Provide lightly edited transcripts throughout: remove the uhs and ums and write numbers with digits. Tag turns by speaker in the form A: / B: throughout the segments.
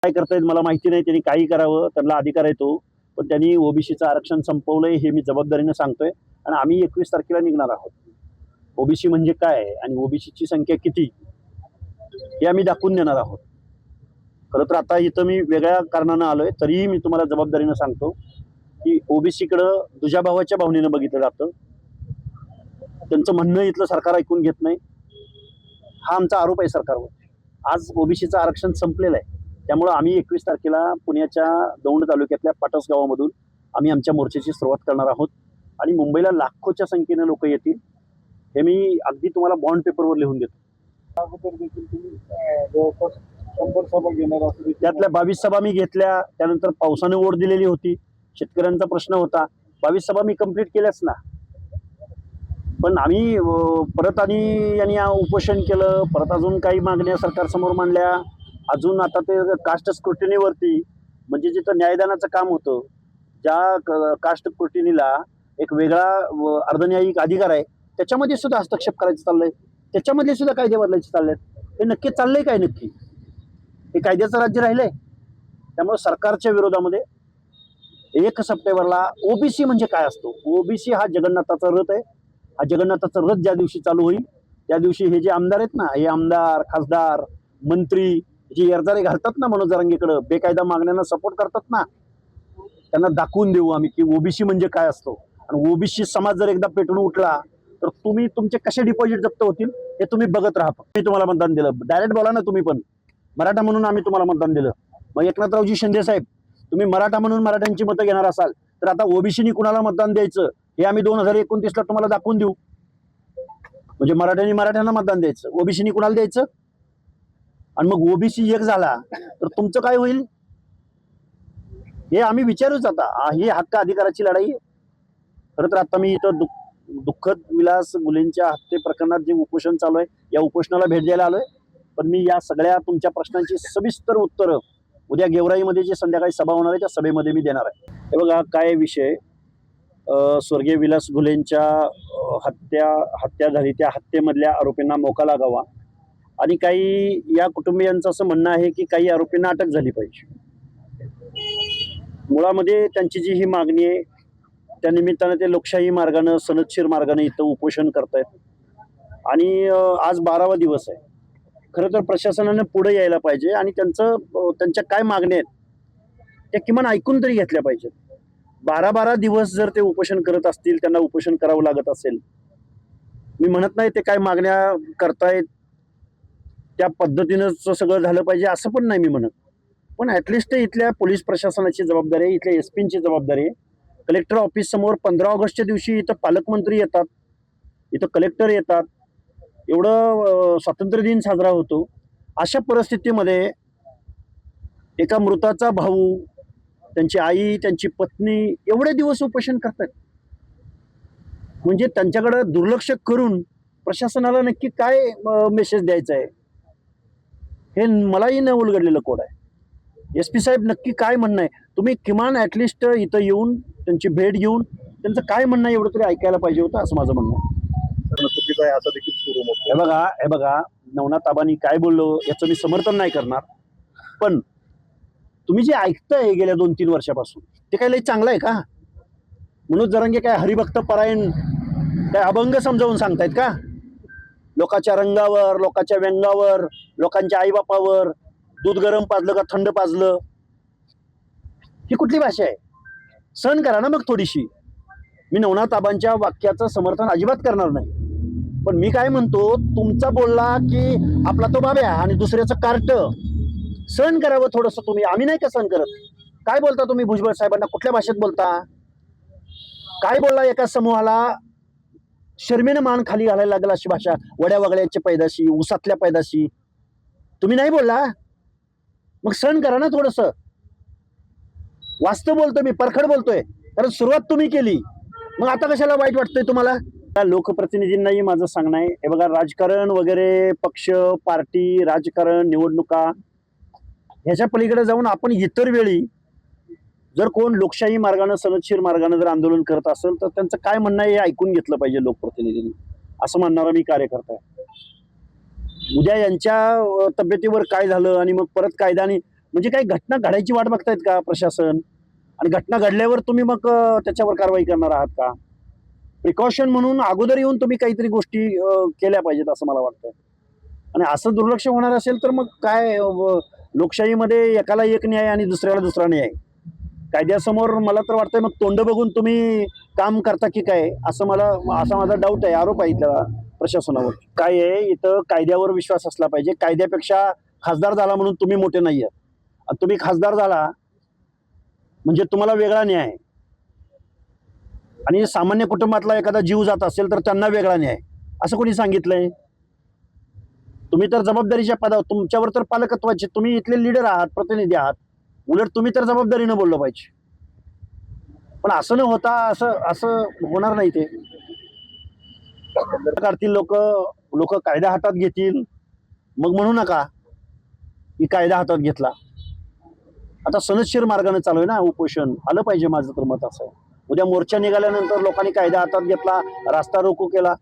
A: काय करतायत मला माहिती नाही, त्यांनी काही करावं, त्यांना अधिकार आहे तो. पण त्यांनी ओबीसीचं आरक्षण संपवलंय हे मी जबाबदारीने सांगतोय आणि आम्ही 21 तारखेला निघणार आहोत. ओबीसी म्हणजे काय आणि ओबीसीची संख्या किती हे आम्ही दाखवून देणार आहोत. खरं तर आता इथं मी वेगळ्या कारणानं आलोय, तरीही मी तुम्हाला जबाबदारीने सांगतो की ओबीसीकडं तुझ्या भावाच्या भावनेनं बघितलं जातं. त्यांचं म्हणणं इथलं सरकार ऐकून घेत नाही, हा आमचा आरोप आहे सरकारवर. आज ओबीसीचं आरक्षण संपलेलं आहे, त्यामुळे आम्ही 21 तारखेला पुण्याच्या दौंड तालुक्यातल्या पाटस गावामधून आम्ही आमच्या मोर्चाची सुरुवात करणार आहोत आणि मुंबईला लाखोच्या संख्येने लोक येतील, हे मी अगदी तुम्हाला बॉन्ड पेपरवर लिहून देतो. त्यातल्या 22 सभा मी घेतल्या, त्यानंतर पावसाने ओढ दिलेली होती, शेतकऱ्यांचा प्रश्न होता, 22 सभा मी कंप्लीट केल्याच ना. पण आम्ही परत आणि उपोषण केलं, परत अजून काही मागण्या सरकारसमोर मांडल्या, अजून आता ते कास्ट स्क्रुटिनीवरती, म्हणजे जिथं न्यायदानाचं काम होतं, ज्या कास्ट स्क्रुटिनीला एक वेगळा अर्धन्यायिक अधिकार आहे, त्याच्यामध्ये सुद्धा हस्तक्षेप करायचं चाललंय, त्याच्यामधले सुद्धा कायदे बदलायचे चाललेत. हे नक्की चाललंय काय? नक्की हे कायद्याचं राज्य राहिलंय? त्यामुळे सरकारच्या विरोधामध्ये 1 सप्टेंबरला ओबीसी म्हणजे काय असतो, ओबीसी हा जगन्नाथाचा रथ आहे. हा जगन्नाथाचा रथ ज्या दिवशी चालू होईल त्या दिवशी हे जे आमदार आहेत ना, हे आमदार, खासदार, मंत्री जे एरजारे घालतात ना मनोज जरांगेकडं, बेकायदा मागण्यांना सपोर्ट करतात ना, त्यांना दाखवून देऊ आम्ही की ओबीसी म्हणजे काय असतो. आणि ओबीसी समाज जर एकदा पेटून उठला तर तुम्ही तुमचे कसे डिपॉझिट जप्त होतील हे तुम्ही बघत राहा. मी तुम्हाला मतदान दिलं, डायरेक्ट बोला ना तुम्ही, पण मराठा म्हणून आम्ही तुम्हाला मतदान दिलं. मग एकनाथरावजी शिंदे साहेब, तुम्ही मराठा म्हणून मराठ्यांची मतं घेणार असाल तर आता ओबीसीनी कुणाला मतदान द्यायचं हे आम्ही 2029ला तुम्हाला दाखवून देऊ. म्हणजे मराठ्यांनी मराठ्यांना मतदान द्यायचं, ओबीसीनी कुणाला द्यायचं. आणि मग ओबीसी एक झाला तर तुमचं काय होईल हे आम्ही विचारूच. आता ही हक्क अधिकाराची लढाई आहे. खरं तर आता मी इथं दुःखद विलास गुलेंच्या हत्ये प्रकरणात जे उपोषण चालू आहे, या उपोषणाला भेट द्यायला आलोय. पण मी या सगळ्या तुमच्या प्रश्नांची सविस्तर उत्तरं उद्या गेवराईमध्ये जे संध्याकाळी सभा होणार आहे त्या सभेमध्ये मी देणार आहे. हे बघा काय विषय, स्वर्गीय विलास गुलेंच्या हत्या झाली, त्या हत्येमधल्या आरोपींना मोका लागावा आणि काही या कुटुंबियांचं असं म्हणणं आहे की काही आरोपींना अटक झाली पाहिजे. मुळामध्ये त्यांची जी ही मागणी आहे त्या निमित्तानं ते लोकशाही मार्गानं, सनदशीर मार्गानं इथं उपोषण करतायत आणि आज 12वा दिवस आहे. खरं तर प्रशासनानं पुढे यायला पाहिजे आणि त्यांच्या काय मागण्या आहेत त्या किमान ऐकून तरी घेतल्या पाहिजेत. 12 दिवस जर ते उपोषण करत असतील, त्यांना उपोषण करावं लागत असेल, मी म्हणत नाही ते काय मागण्या करतायत त्या पद्धतीनं सगळं झालं पाहिजे असं पण नाही मी म्हणत. पण ॲटलिस्ट इथल्या पोलीस प्रशासनाची जबाबदारी आहे, इथल्या एसपींची जबाबदारी आहे. कलेक्टर ऑफिस समोर 15 ऑगस्टच्या दिवशी इथं पालकमंत्री येतात, इथं कलेक्टर येतात, एवढं स्वातंत्र्य दिन साजरा होतो. अशा परिस्थितीमध्ये एका मृताचा भाऊ, त्यांची आई, त्यांची पत्नी एवढे दिवस उपोषण करतात, म्हणजे त्यांच्याकडे दुर्लक्ष करून प्रशासनाला नक्की काय मेसेज द्यायचा आहे हे मलाही न उलगडलेलं कोड आहे. एसपी साहेब नक्की काय म्हणणं आहे, तुम्ही किमान ॲटलिस्ट इथं येऊन त्यांची भेट घेऊन त्यांचं काय म्हणणं आहे एवढं तरी ऐकायला पाहिजे होतं, असं माझं म्हणणं आहे. हे बघा नवनाथ आबांनी काय बोललो याचं मी समर्थन नाही करणार, पण तुम्ही जे ऐकताय गेल्या 2-3 वर्षापासून ते काय लई चांगलं आहे का? मनोज जरांगे काय हरिभक्त परायण काय अभंग समजावून सांगतायत का? लोकांच्या रंगावर, लोकांच्या व्यंगावर, लोकांच्या आईबापावर दूध गरम पाजलं का थंड पाजलं, ही कुठली भाषा आहे? सहन करा ना मग थोडीशी. मी नवनाथ आबांच्या वाक्याचं समर्थन अजिबात करणार नाही, पण मी काय म्हणतो, तुमचा बोलला की आपला तो बाब्या आणि दुसऱ्याचं कार्ट, सहन करावं थोडंसं तुम्ही. आम्ही नाही का सहन करत? काय बोलता तुम्ही भुजबळ साहेबांना, कुठल्या भाषेत बोलता? काय बोलला एका समूहाला शर्मेनं मान खाली घालायला लागेल अशी भाषा, वड्या वगळ्याच्या पैदाशी, उसातल्या पैदाशी तुम्ही नाही बोलला? मग सहन करा ना थोडंसं. वास्तव बोलतोय मी, परखड बोलतोय, कारण सुरुवात तुम्ही केली, मग आता कशाला वाईट वाटतंय तुम्हाला? लोकप्रतिनिधींनाही माझं सांगणं आहे, हे बघा राजकारण वगैरे, पक्ष, पार्टी, राजकारण, निवडणुका ह्याच्या पलीकडे जाऊन आपण इतर वेळी जर कोण लोकशाही मार्गानं, सनदशीर मार्गानं जर आंदोलन करत असेल तर त्यांचं काय म्हणणं आहे हे ऐकून घेतलं पाहिजे लोकप्रतिनिधींनी, असं म्हणणारा मी कार्यकर्ता आहे. उद्या यांच्या तब्येतीवर काय झालं आणि मग परत कायदा आणि म्हणजे काही घटना घडायची वाट बघतायत का प्रशासन? आणि घटना घडल्यावर तुम्ही मग त्याच्यावर कारवाई करणार आहात का? प्रिकॉशन म्हणून अगोदर येऊन तुम्ही काहीतरी गोष्टी केल्या पाहिजेत असं मला वाटतं. आणि असं दुर्लक्ष होणार असेल तर मग काय लोकशाहीमध्ये एकाला एक न्याय आणि दुसऱ्याला दुसरा न्याय. कायद्यासमोर मला तर वाटतंय मग तोंड बघून तुम्ही काम करता की काय, असा माझा डाऊट आहे, आरोप आहे इथल्या प्रशासनावर. काय आहे, इथं कायद्यावर विश्वास असला पाहिजे. कायद्यापेक्षा खासदार झाला म्हणून तुम्ही मोठे नाही आहात. आणि तुम्ही खासदार झाला म्हणजे तुम्हाला वेगळा न्याय, आणि सामान्य कुटुंबातला एखादा जीव जात असेल तर त्यांना वेगळा न्याय, असं कोणी सांगितलंय? तुम्ही तर जबाबदारीच्या पदावर, तुमच्यावर तर पालकत्वाचे, तुम्ही इथले लीडर आहात, प्रतिनिधी आहात, उलट तुम्ही तर जबाबदारीनं बोललं पाहिजे. पण असं न होता असं होणार नाही. ते करतील लोक कायदा हातात घेतील, मग म्हणू नका की कायदा हातात घेतला. आता सनदशीर मार्गाने चालू आहे ना उपोषण, आलं पाहिजे. माझं तर मत असं आहे, उद्या मोर्चा निघाल्यानंतर लोकांनी कायदा हातात घेतला, रास्ता रोको केला,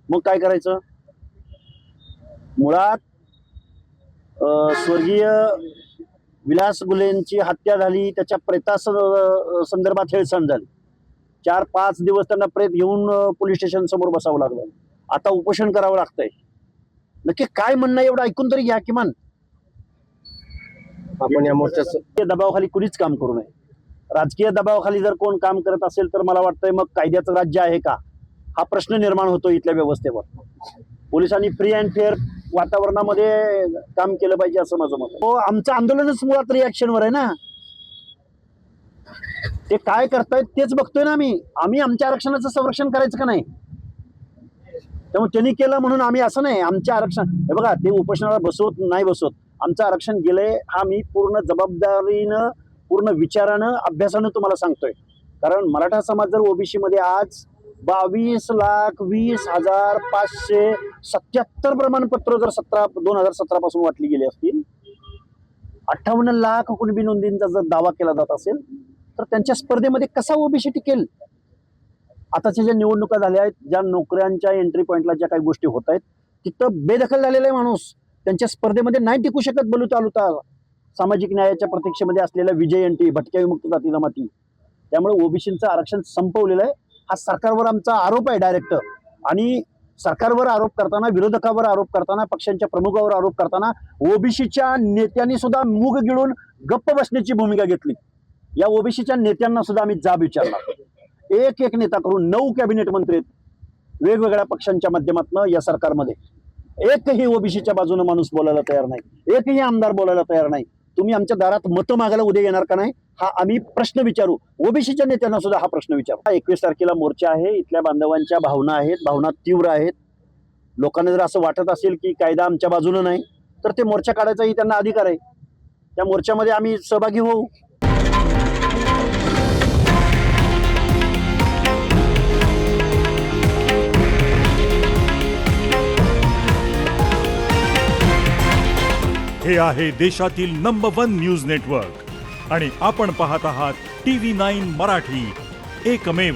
A: मग काय करायचं? मुळात स्वर्गीय विलास गुलेंची हत्या झाली, त्याच्या प्रेता संदर्भात हेळसांड झाली. 4-5 दिवस त्यांना प्रेत घेऊन पोलीस स्टेशन समोर बसावं लागलं. आता उपोषण करावं लागतंय. नक्की काय म्हणणं एवढं ऐकून तरी घ्या किमान. आपण या मोर्चाच्या दबावाखाली कुणीच काम करू नये. राजकीय दबावाखाली जर कोण काम करत असेल तर मला वाटतंय मग कायद्याचं राज्य आहे का, हा प्रश्न निर्माण होतो इथल्या व्यवस्थेवर. पोलिसांनी फ्री अँड फेअर वातावरणामध्ये काम केलं पाहिजे असं माझं मत आहे. आमचं आंदोलनच मुळात रिॲक्शनवर आहे ना. ते काय करतायत तेच बघतोय ना आम्ही आमच्या आरक्षणाचं संरक्षण करायचं का नाही? त्यामुळे त्यांनी केलं म्हणून आम्ही असं नाही. आमच्या आरक्षण, हे बघा, ते उपोषणाला बसवत नाही बसवत, आमचं आरक्षण गेलंय हा मी पूर्ण जबाबदारीनं, पूर्ण विचारानं, अभ्यासानं तुम्हाला सांगतोय. कारण मराठा समाज जर ओबीसी मध्ये आज 22,20,577 प्रमाणपत्र जर 2017 पासून वाटली गेली असतील, 58 लाख कुणबी नोंदींचा जर दावा केला जात असेल तर त्यांच्या स्पर्धेमध्ये कसा ओबीसी टिकेल? आताच्या ज्या निवडणुका झाल्या आहेत, ज्या नोकऱ्यांच्या एंट्री पॉईंटला ज्या काही गोष्टी होत आहेत, तिथं बेदखल झालेला आहे माणूस. त्यांच्या स्पर्धेमध्ये नाही टिकू शकत. बलू तालुका सामाजिक न्यायाच्या प्रतीक्षेमध्ये असलेल्या विजय एनटी, भटक्या विमुक्त जाती जमाती, त्यामुळे ओबीसीचं आरक्षण संपवलेलं आहे. हा सरकारवर आमचा आरोप आहे डायरेक्ट. आणि सरकारवर आरोप करताना, विरोधकावर आरोप करताना, पक्षांच्या प्रमुखावर आरोप करताना ओबीसीच्या नेत्यांनी सुद्धा मूग गिळून गप्प बसण्याची भूमिका घेतली. या ओबीसीच्या नेत्यांना सुद्धा आम्ही जाब विचारणार. एक नेता करून 9 कॅबिनेट मंत्री वेगवेगळ्या पक्षांच्या माध्यमातून या सरकारमध्ये, एकही ओबीसीच्या बाजूने माणूस बोलायला तयार नाही, एकही आमदार बोलायला तयार नाही. तुम्ही आमच्या दारात मतं मागायला उद्या येणार का नाही, हा आम्ही प्रश्न विचारू. ओबीसीच्या नेत्यांना सुद्धा हा प्रश्न विचारू. 21 तारखेला मोर्चा आहे. इथल्या बांधवांच्या भावना आहेत, भावना तीव्र आहेत. लोकांना जर असं वाटत असेल की कायदा आमच्या बाजूने नाही तर ते मोर्चा काढायचाही त्यांना अधिकार आहे. त्या मोर्चामध्ये आम्ही सहभागी होऊ.
B: हे आहे देशातील नंबर 1 न्यूज नेटवर्क आणि आपण पाहत आहात TV9 मराठी, एकमेव.